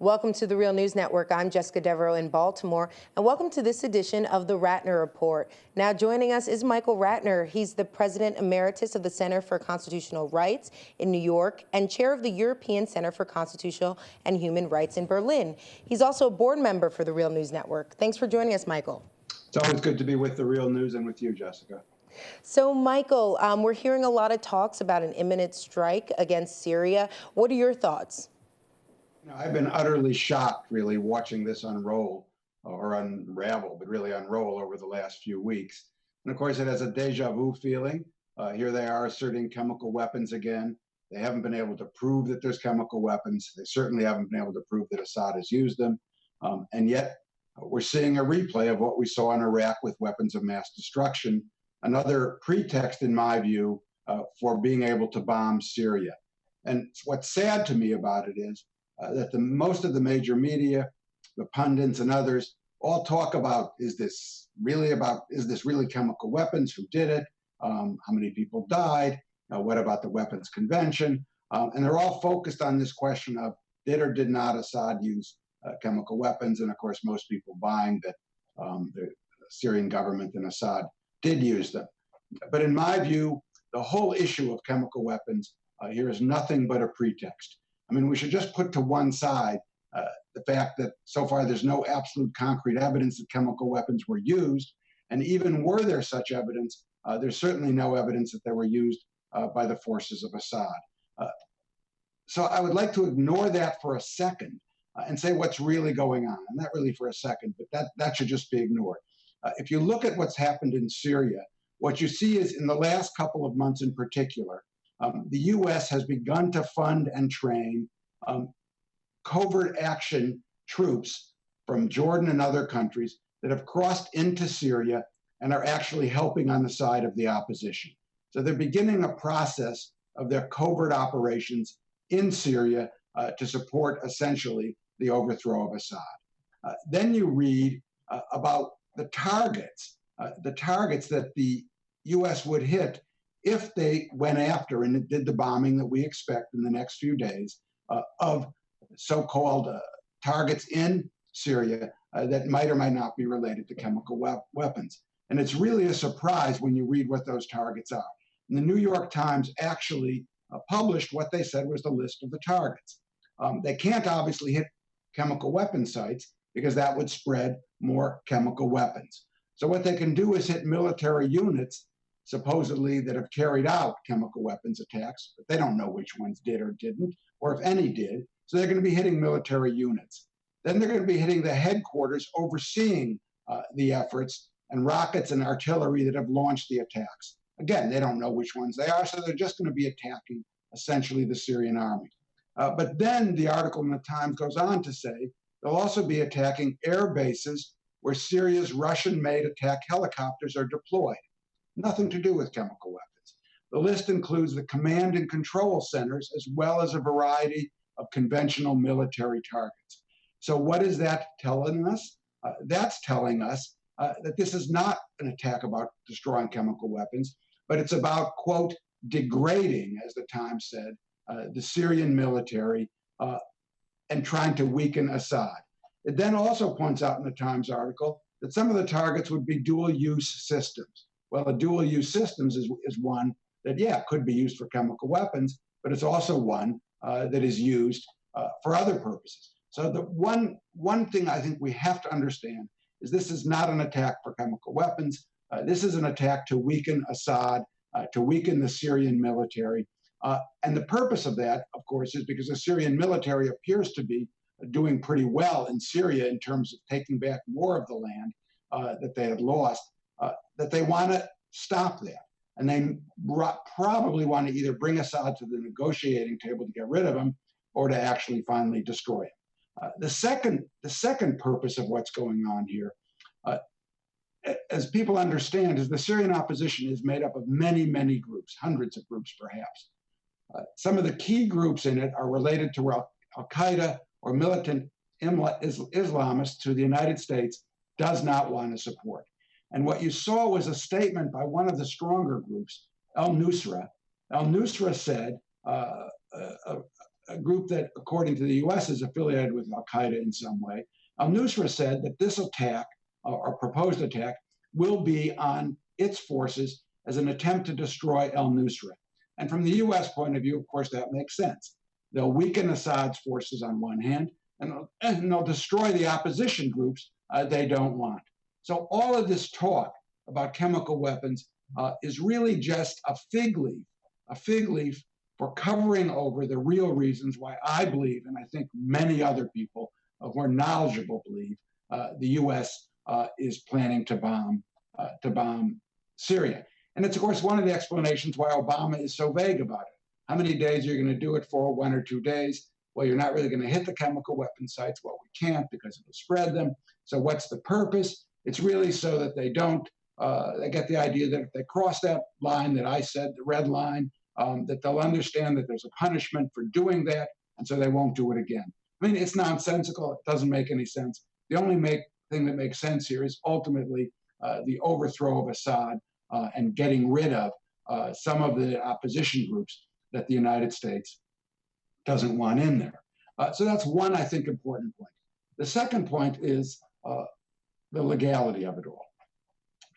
Welcome to the Real News Network. I'm Jessica Devereaux in Baltimore, and welcome to this edition of the Ratner Report. Now joining us is Michael Ratner. He's the President Emeritus of the Center for Constitutional Rights in New York and chair of the European Center for Constitutional and Human Rights in Berlin. He's also a board member for the Real News Network. Thanks for joining us, Michael. It's always good to be with the Real News and with you, Jessica. So, Michael, we're hearing a lot of talks about an imminent strike against Syria. What are your thoughts? I've been utterly shocked, really, watching this unroll or unravel, but really unroll over the last few weeks. And of course, it has a déjà vu feeling. Here they are asserting chemical weapons again. They haven't been able to prove that there's chemical weapons. They certainly haven't been able to prove that Assad has used them. And yet, we're seeing a replay of what we saw in Iraq with weapons of mass destruction, another pretext, in my view, for being able to bomb Syria. And what's sad to me about it is that most of the major media, the pundits and others, all talk about, is this really chemical weapons? Who did it? How many people died? What about the Weapons Convention? And they're all focused on this question of did or did not Assad use chemical weapons? And of course, most people buying that the Syrian government and Assad did use them. But in my view, the whole issue of chemical weapons here is nothing but a pretext. I mean, we should just put to one side the fact that so far there's no absolute concrete evidence that chemical weapons were used. And even were there such evidence, there's certainly no evidence that they were used by the forces of Assad. So I would like to ignore that for a second and say what's really going on. Not really for a second, but that should just be ignored. If you look at what's happened in Syria, what you see is in the last couple of months in particular, the U.S. has begun to fund and train covert action troops from Jordan and other countries that have crossed into Syria and are actually helping on the side of the opposition. So they're beginning a process of their covert operations in Syria to support essentially the overthrow of Assad. Then you read about the targets that the U.S. would hit if they went after and did the bombing that we expect in the next few days of so-called targets in Syria that might or might not be related to chemical weapons. And it's really a surprise when you read what those targets are. And the New York Times actually published what they said was the list of the targets. They can't obviously hit chemical weapon sites because that would spread more chemical weapons. So what they can do is hit military units supposedly that have carried out chemical weapons attacks, but they don't know which ones did or didn't, or if any did. So they're going to be hitting military units. Then they're going to be hitting the headquarters overseeing the efforts and rockets and artillery that have launched the attacks. Again, they don't know which ones they are, so they're just going to be attacking essentially the Syrian army. But then the article in the Times goes on to say they'll also be attacking air bases where Syria's Russian-made attack helicopters are deployed. Nothing to do with chemical weapons. The list includes the command and control centers as well as a variety of conventional military targets. So what is that telling us? That's telling us that this is not an attack about destroying chemical weapons, but it's about, quote, degrading, as the Times said, the Syrian military and trying to weaken Assad. It then also points out in the Times article that some of the targets would be dual-use systems. Well, a dual-use systems is one that, yeah, could be used for chemical weapons, but it's also one that is used for other purposes. So the one thing I think we have to understand is this is not an attack for chemical weapons. This is an attack to weaken Assad, to weaken the Syrian military. And the purpose of that, of course, is because the Syrian military appears to be doing pretty well in Syria in terms of taking back more of the land that they had lost, that they want to stop that. And they probably want to either bring Assad to the negotiating table to get rid of him or to actually finally destroy him. The second purpose of what's going on here, as people understand, is the Syrian opposition is made up of many, many groups, hundreds of groups perhaps. Some of the key groups in it are related to Al-Qaeda or militant Islamists who the United States does not want to support. And what you saw was a statement by one of the stronger groups, al-Nusra. Al-Nusra said a group that, according to the US, is affiliated with al-Qaeda in some way. Al-Nusra said that this attack, or proposed attack, will be on its forces as an attempt to destroy al-Nusra. And from the US point of view, of course, that makes sense. They'll weaken Assad's forces on one hand, and they'll destroy the opposition groups they don't want. So all of this talk about chemical weapons is really just a fig leaf for covering over the real reasons why I believe, and I think many other people who are knowledgeable believe, the U.S. Is planning to bomb Syria. And it's, of course, one of the explanations why Obama is so vague about it. How many days are you going to do it for? 1 or 2 days? Well, you're not really going to hit the chemical weapon sites. Well, we can't because it'll spread them. So what's the purpose? It's really so that they don't, they get the idea that if they cross that line that I said, the red line, that they'll understand that there's a punishment for doing that, and so they won't do it again. I mean, it's nonsensical. It doesn't make any sense. The only thing that makes sense here is ultimately the overthrow of Assad and getting rid of some of the opposition groups that the United States doesn't want in there. So that's one, I think, important point. The second point is the legality of it all.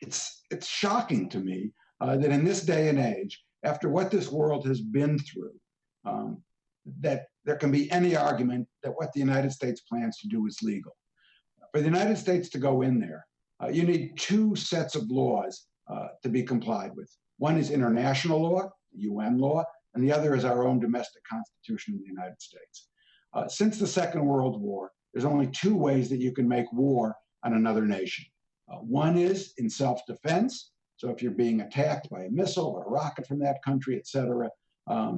It's shocking to me that in this day and age, after what this world has been through, that there can be any argument that what the United States plans to do is legal. For the United States to go in there, you need 2 sets of laws to be complied with. One is international law, UN law, and the other is our own domestic constitution in the United States. Since the Second World War, there's only 2 ways that you can make war on another nation. One is in self-defense. So if you're being attacked by a missile or a rocket from that country, et cetera,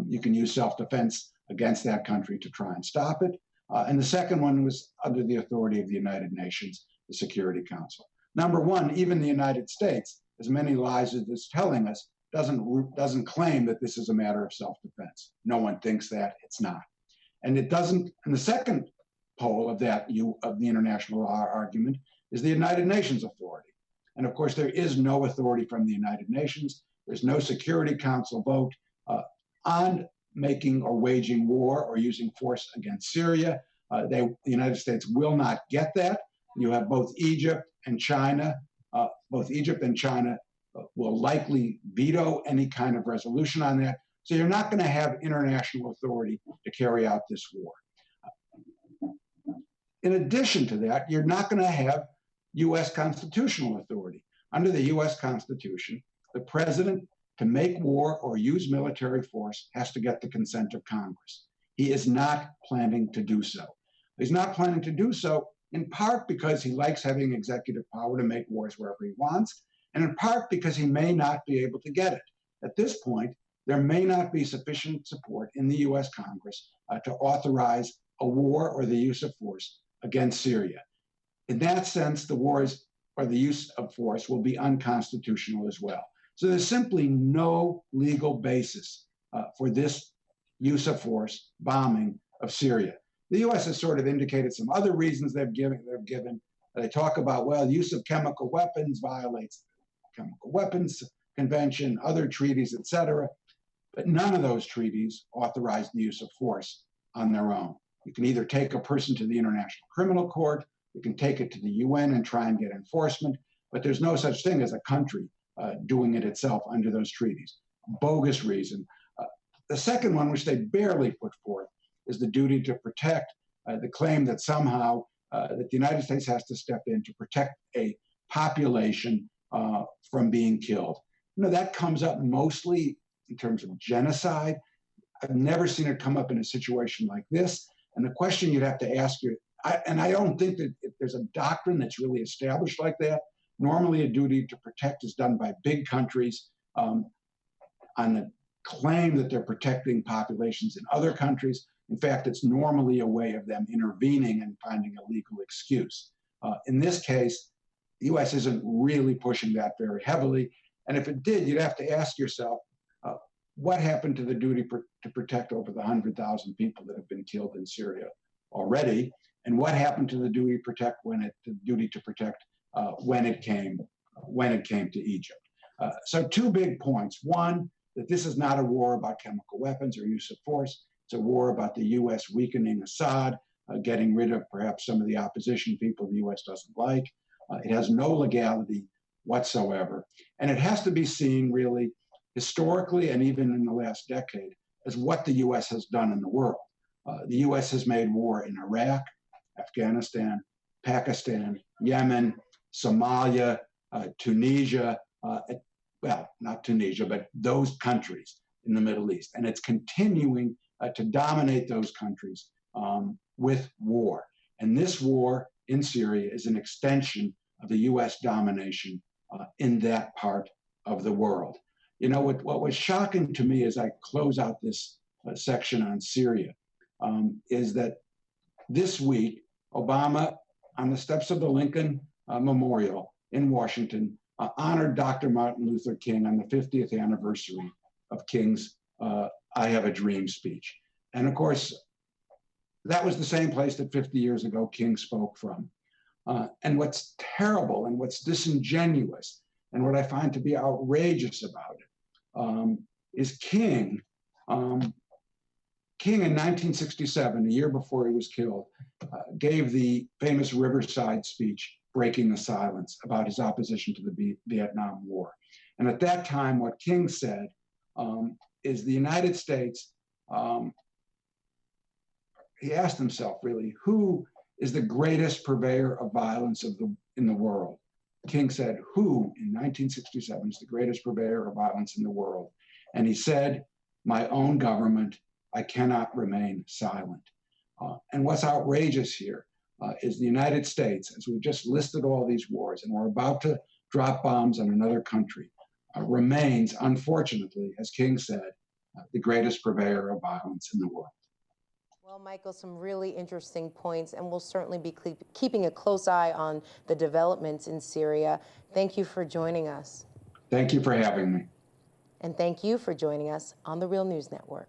you can use self-defense against that country to try and stop it. And the second one was under the authority of the United Nations, the Security Council. Number one, even the United States, as many lies as it's telling us, doesn't claim that this is a matter of self-defense. No one thinks that. It's not. And it doesn't. And the second pole of that of the international law argument is the United Nations authority. And of course, there is no authority from the United Nations. There's no Security Council vote on making or waging war or using force against Syria. The United States will not get that. You have both Egypt and China. Both Egypt and China will likely veto any kind of resolution on that. So you're not going to have international authority to carry out this war. In addition to that, you're not going to have U.S. constitutional authority. Under the U.S. Constitution, the president, to make war or use military force, has to get the consent of Congress. He is not planning to do so. He's not planning to do so in part because he likes having executive power to make wars wherever he wants, and in part because he may not be able to get it. At this point, there may not be sufficient support in the U.S. Congress to authorize a war or the use of force against Syria. In that sense, the wars or the use of force will be unconstitutional as well. So there's simply no legal basis for this use of force bombing of Syria. The U.S. has sort of indicated some other reasons they've given. They talk about, well, use of chemical weapons violates the Chemical Weapons Convention, other treaties, et cetera. But none of those treaties authorize the use of force on their own. You can either take a person to the International Criminal Court, you can take it to the UN and try and get enforcement, but there's no such thing as a country doing it itself under those treaties. Bogus reason. The second one, which they barely put forth, is the duty to protect, the claim that somehow that the United States has to step in to protect a population from being killed. You know, that comes up mostly in terms of genocide. I've never seen it come up in a situation like this. And the question you'd have to ask and I don't think that there's a doctrine that's really established like that. Normally, a duty to protect is done by big countries on the claim that they're protecting populations in other countries. In fact, it's normally a way of them intervening and finding a legal excuse. In this case, the U.S. isn't really pushing that very heavily. And if it did, you'd have to ask yourself, what happened to the duty to protect over the 100,000 people that have been killed in Syria already? And what happened to the duty to protect when it came to Egypt? So 2 big points. One, that this is not a war about chemical weapons or use of force. It's a war about the U.S. weakening Assad, getting rid of perhaps some of the opposition people the U.S. doesn't like. It has no legality whatsoever. And it has to be seen really historically and even in the last decade as what the U.S. has done in the world. The U.S. has made war in Iraq, Afghanistan, Pakistan, Yemen, Somalia, Tunisia, well, not Tunisia, but those countries in the Middle East. And it's continuing to dominate those countries with war. And this war in Syria is an extension of the U.S. domination in that part of the world. You know, what was shocking to me as I close out this section on Syria is that this week, Obama, on the steps of the Lincoln Memorial in Washington, honored Dr. Martin Luther King on the 50th anniversary of King's I Have a Dream speech. And of course, that was the same place that 50 years ago King spoke from. And what's terrible and what's disingenuous and what I find to be outrageous about it is King. King in 1967, a year before he was killed, gave the famous Riverside speech, breaking the silence, about his opposition to the Vietnam War. And at that time, what King said is the United States, he asked himself really, who is the greatest purveyor of violence in the world? King said, who in 1967 is the greatest purveyor of violence in the world? And he said, my own government. I cannot remain silent. And what's outrageous here is the United States, as we've just listed all these wars, and we're about to drop bombs on another country, remains, unfortunately, as King said, the greatest purveyor of violence in the world. Well, Michael, some really interesting points, and we'll certainly be keeping a close eye on the developments in Syria. Thank you for joining us. Thank you for having me. And thank you for joining us on the Real News Network.